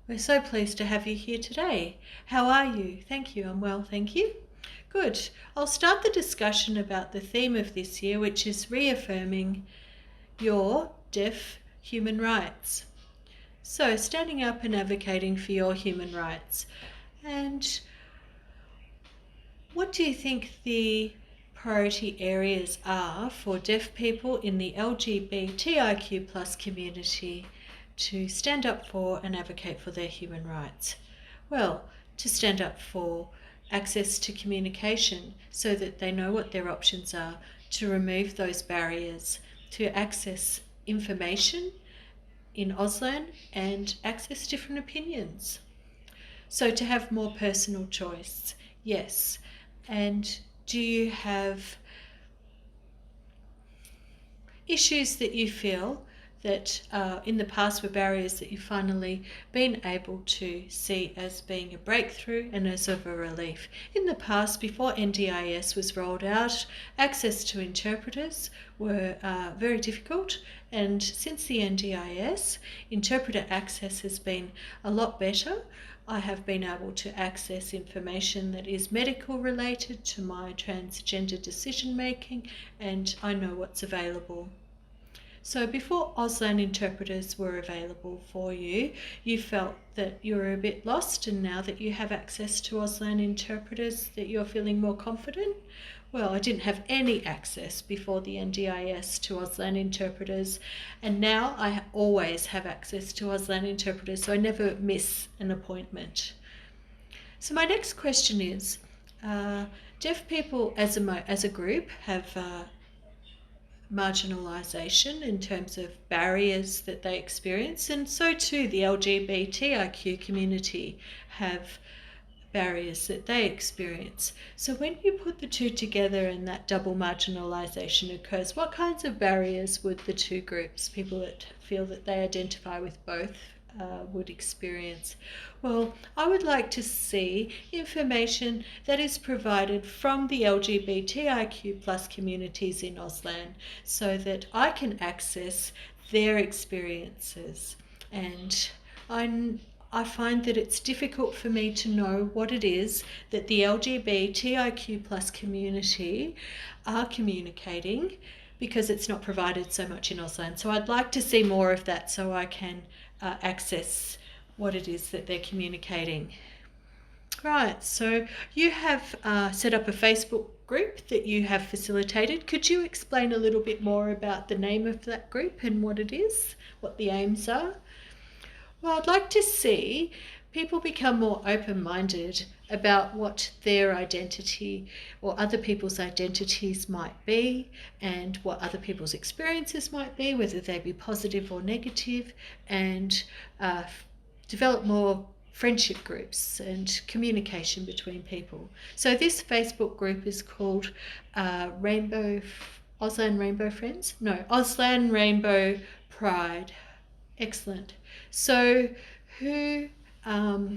We're so pleased to have you here today. How are you? Thank you. I'm well, thank you. Good. I'll start the discussion about the theme of this year, which is reaffirming your deaf human rights. So, standing up and advocating for your human rights. And what do you think the priority areas are for deaf people in the LGBTIQ plus community to stand up for and advocate for their human rights? Well, to stand up for access to communication so that they know what their options are, to remove those barriers, to access information in Auslan and access different opinions. So to have more personal choice, yes. And do you have issues that you feel that in the past were barriers that you've finally been able to see as being a breakthrough and as of a relief? In the past, before NDIS was rolled out, access to interpreters were very difficult, and since the NDIS, interpreter access has been a lot better. I have been able to access information that is medical related to my transgender decision making, and I know what's available. So before Auslan interpreters were available for you, you felt that you were a bit lost, and now that you have access to Auslan interpreters that you're feeling more confident? Well, I didn't have any access before the NDIS to Auslan interpreters, and now I always have access to Auslan interpreters, so I never miss an appointment. So my next question is, deaf people as a group have marginalisation in terms of barriers that they experience, and so too the LGBTIQ community have barriers that they experience. So when you put the two together and that double marginalisation occurs, what kinds of barriers would the two groups, people that feel that they identify with both, would experience? Well, I would like to see information that is provided from the LGBTIQ plus communities in Auslan so that I can access their experiences. And I find that it's difficult for me to know what it is that the LGBTIQ plus community are communicating, because it's not provided so much in Auslan. So I'd like to see more of that so I can access what it is that they're communicating. Right, so you have set up a Facebook group that you have facilitated. Could you explain a little bit more about the name of that group and what it is, what the aims are? Well, I'd like to see people become more open-minded about what their identity or other people's identities might be, and what other people's experiences might be, whether they be positive or negative, and develop more friendship groups and communication between people. So this Facebook group is called Auslan Rainbow Friends? No, Auslan Rainbow Pride. Excellent. So who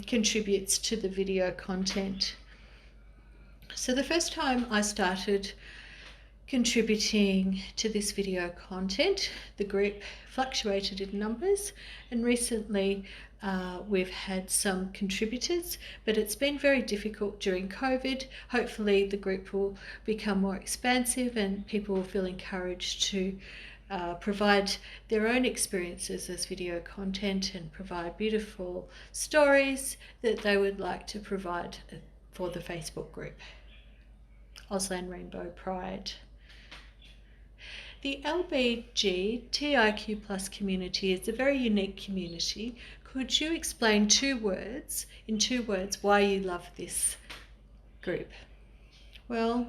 contributes to the video content? So the first time I started contributing to this video content, the group fluctuated in numbers, and recently we've had some contributors, but it's been very difficult during COVID. Hopefully the group will become more expansive and people will feel encouraged to provide their own experiences as video content and provide beautiful stories that they would like to provide for the Facebook group, Auslan Rainbow Pride. The LGBTIQ plus community is a very unique community. Could you explain in 2 words, why you love this group? Well,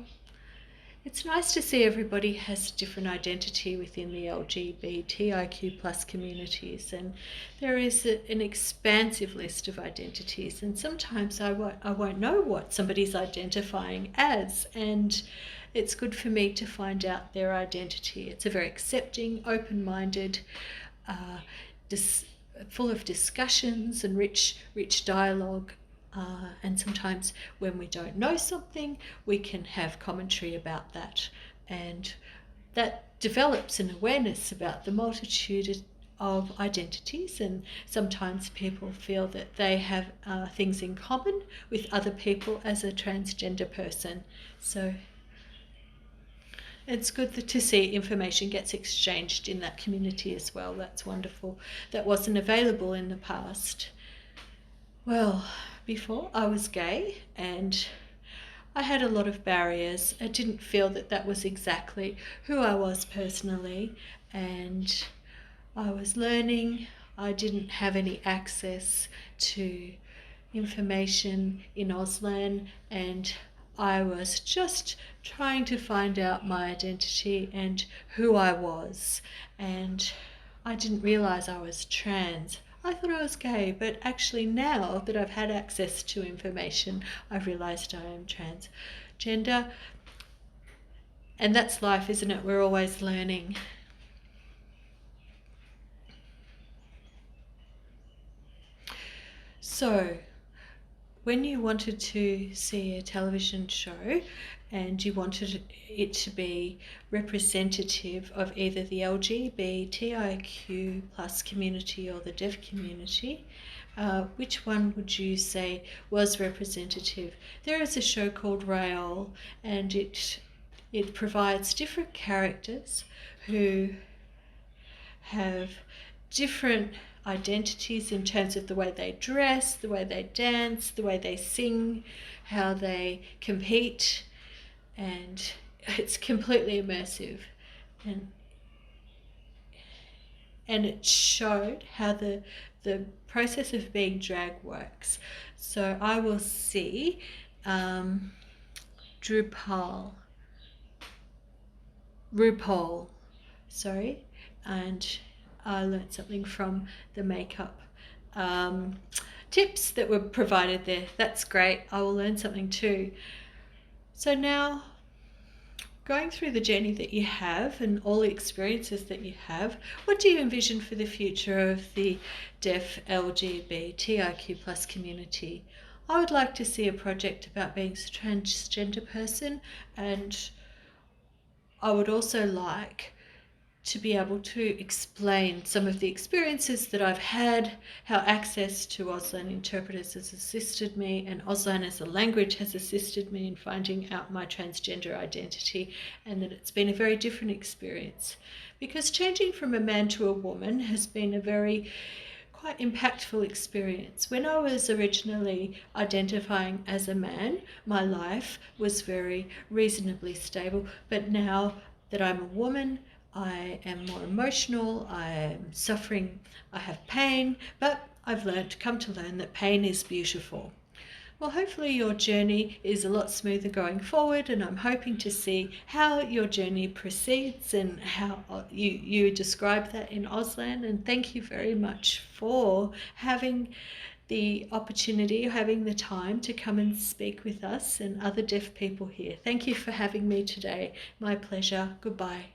it's nice to see everybody has a different identity within the LGBTIQ plus communities, and there is an expansive list of identities, and sometimes I won't know what somebody's identifying as, and it's good for me to find out their identity. It's a very accepting, open-minded, full of discussions and rich dialogue. And sometimes when we don't know something, we can have commentary about that, and that develops an awareness about the multitude of identities, and sometimes people feel that they have things in common with other people as a transgender person. So it's good to see information gets exchanged in that community as well. That's wonderful. That wasn't available in the past. Well, before I was gay and I had a lot of barriers. I didn't feel that that was exactly who I was personally, and I was learning. I didn't have any access to information in Auslan, and I was just trying to find out my identity and who I was. And I didn't realize I was trans. I thought I was gay, but actually now that I've had access to information, I've realized I am transgender. And that's life, isn't it? We're always learning. So, when you wanted to see a television show and you wanted it to be representative of either the LGBTIQ plus community or the deaf community, which one would you say was representative? There is a show called Raoul, and it provides different characters who have different identities in terms of the way they dress, the way they dance, the way they sing, how they compete, and it's completely immersive. And it showed how the process of being drag works. So I will see RuPaul, sorry, and I learned something from the makeup tips that were provided there. That's great. I will learn something too. So now, going through the journey that you have and all the experiences that you have, what do you envision for the future of the deaf LGBTIQ plus community? I would like to see a project about being a transgender person, and I would also like to be able to explain some of the experiences that I've had, how access to Auslan interpreters has assisted me, and Auslan as a language has assisted me in finding out my transgender identity, and that it's been a very different experience. Because changing from a man to a woman has been a very quite impactful experience. When I was originally identifying as a man, my life was very reasonably stable, but now that I'm a woman, I am more emotional, I am suffering, I have pain, but I've come to learn that pain is beautiful. Well, hopefully your journey is a lot smoother going forward, and I'm hoping to see how your journey proceeds and how you describe that in Auslan. And thank you very much for having the opportunity, having the time to come and speak with us and other deaf people here. Thank you for having me today. My pleasure. Goodbye.